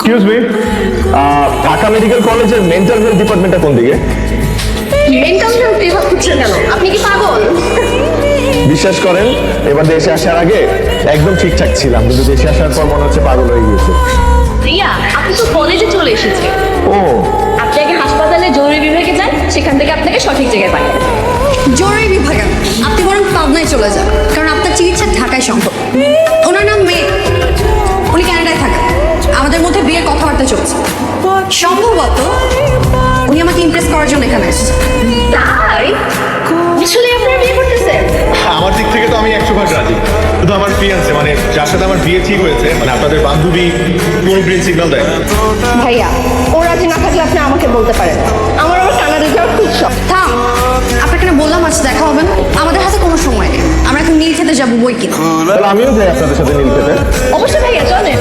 Excuse me, Dhaka medical কলেজের mental health ডিপার্টমেন্টটা কোন দিকে? মেন্টাল হেলথ বিভাগ খুঁজছেন কেন? আপনি কি পাগল? বিশ্বাস করেন, এবার দেশে আসার আগে একদম ঠিকঠাক ছিলাম, কিন্তু দেশে আসার পর মনে হচ্ছে পাগল হয়ে গিয়েছে। রিয়া, আপনি তো কলেজে চলে এসেছে। ও, আপনি আগে হাসপাতালে জরুরি বিভাগে যান, সেখান থেকে আপনাকে সঠিক জায়গায় পাঠাবে। জরুরি বিভাগে আপনি বরং পাবনায় চলে যান, কারণ আপনার চিকিৎসা ঢাকায় সম্ভব। ওনার নাম মেয়ে, উনি কানাডায় থাকেন। আমাদের মধ্যে বিয়ের কথাবার্তা চলছে। সম্ভবত উনি আমাকে ইমপ্রেস করার জন্য এখানে এসেছে। তাই আসলে আপনারা বিয়ে করতেছেন? আমার দিক থেকে তো আমি 100% রাজি, শুধু আমার ফিয়ান্সে মানে যার সাথে আমার বিয়ে ঠিক হয়েছে, মানে আপনাদের বান্ধবী কোনো গ্রিন সিগন্যাল দেয় না। ভাইয়া, ও রাজি না থাকলে আপনি আমাকে বলতে পারেন। আমার আবার কানাডা যাওয়ার খুব শখ। থাম, আপনাকে না বললাম আজ দেখা হবে না? আমাদের হাতে কোনো সময় নেই, আমরা এখন নীল খেতে যাবো বই কিনা। তাহলে আমিও যাই আপনাদের সাথে নীল খেতে। অবশ্যই ভাইয়া, চলেন।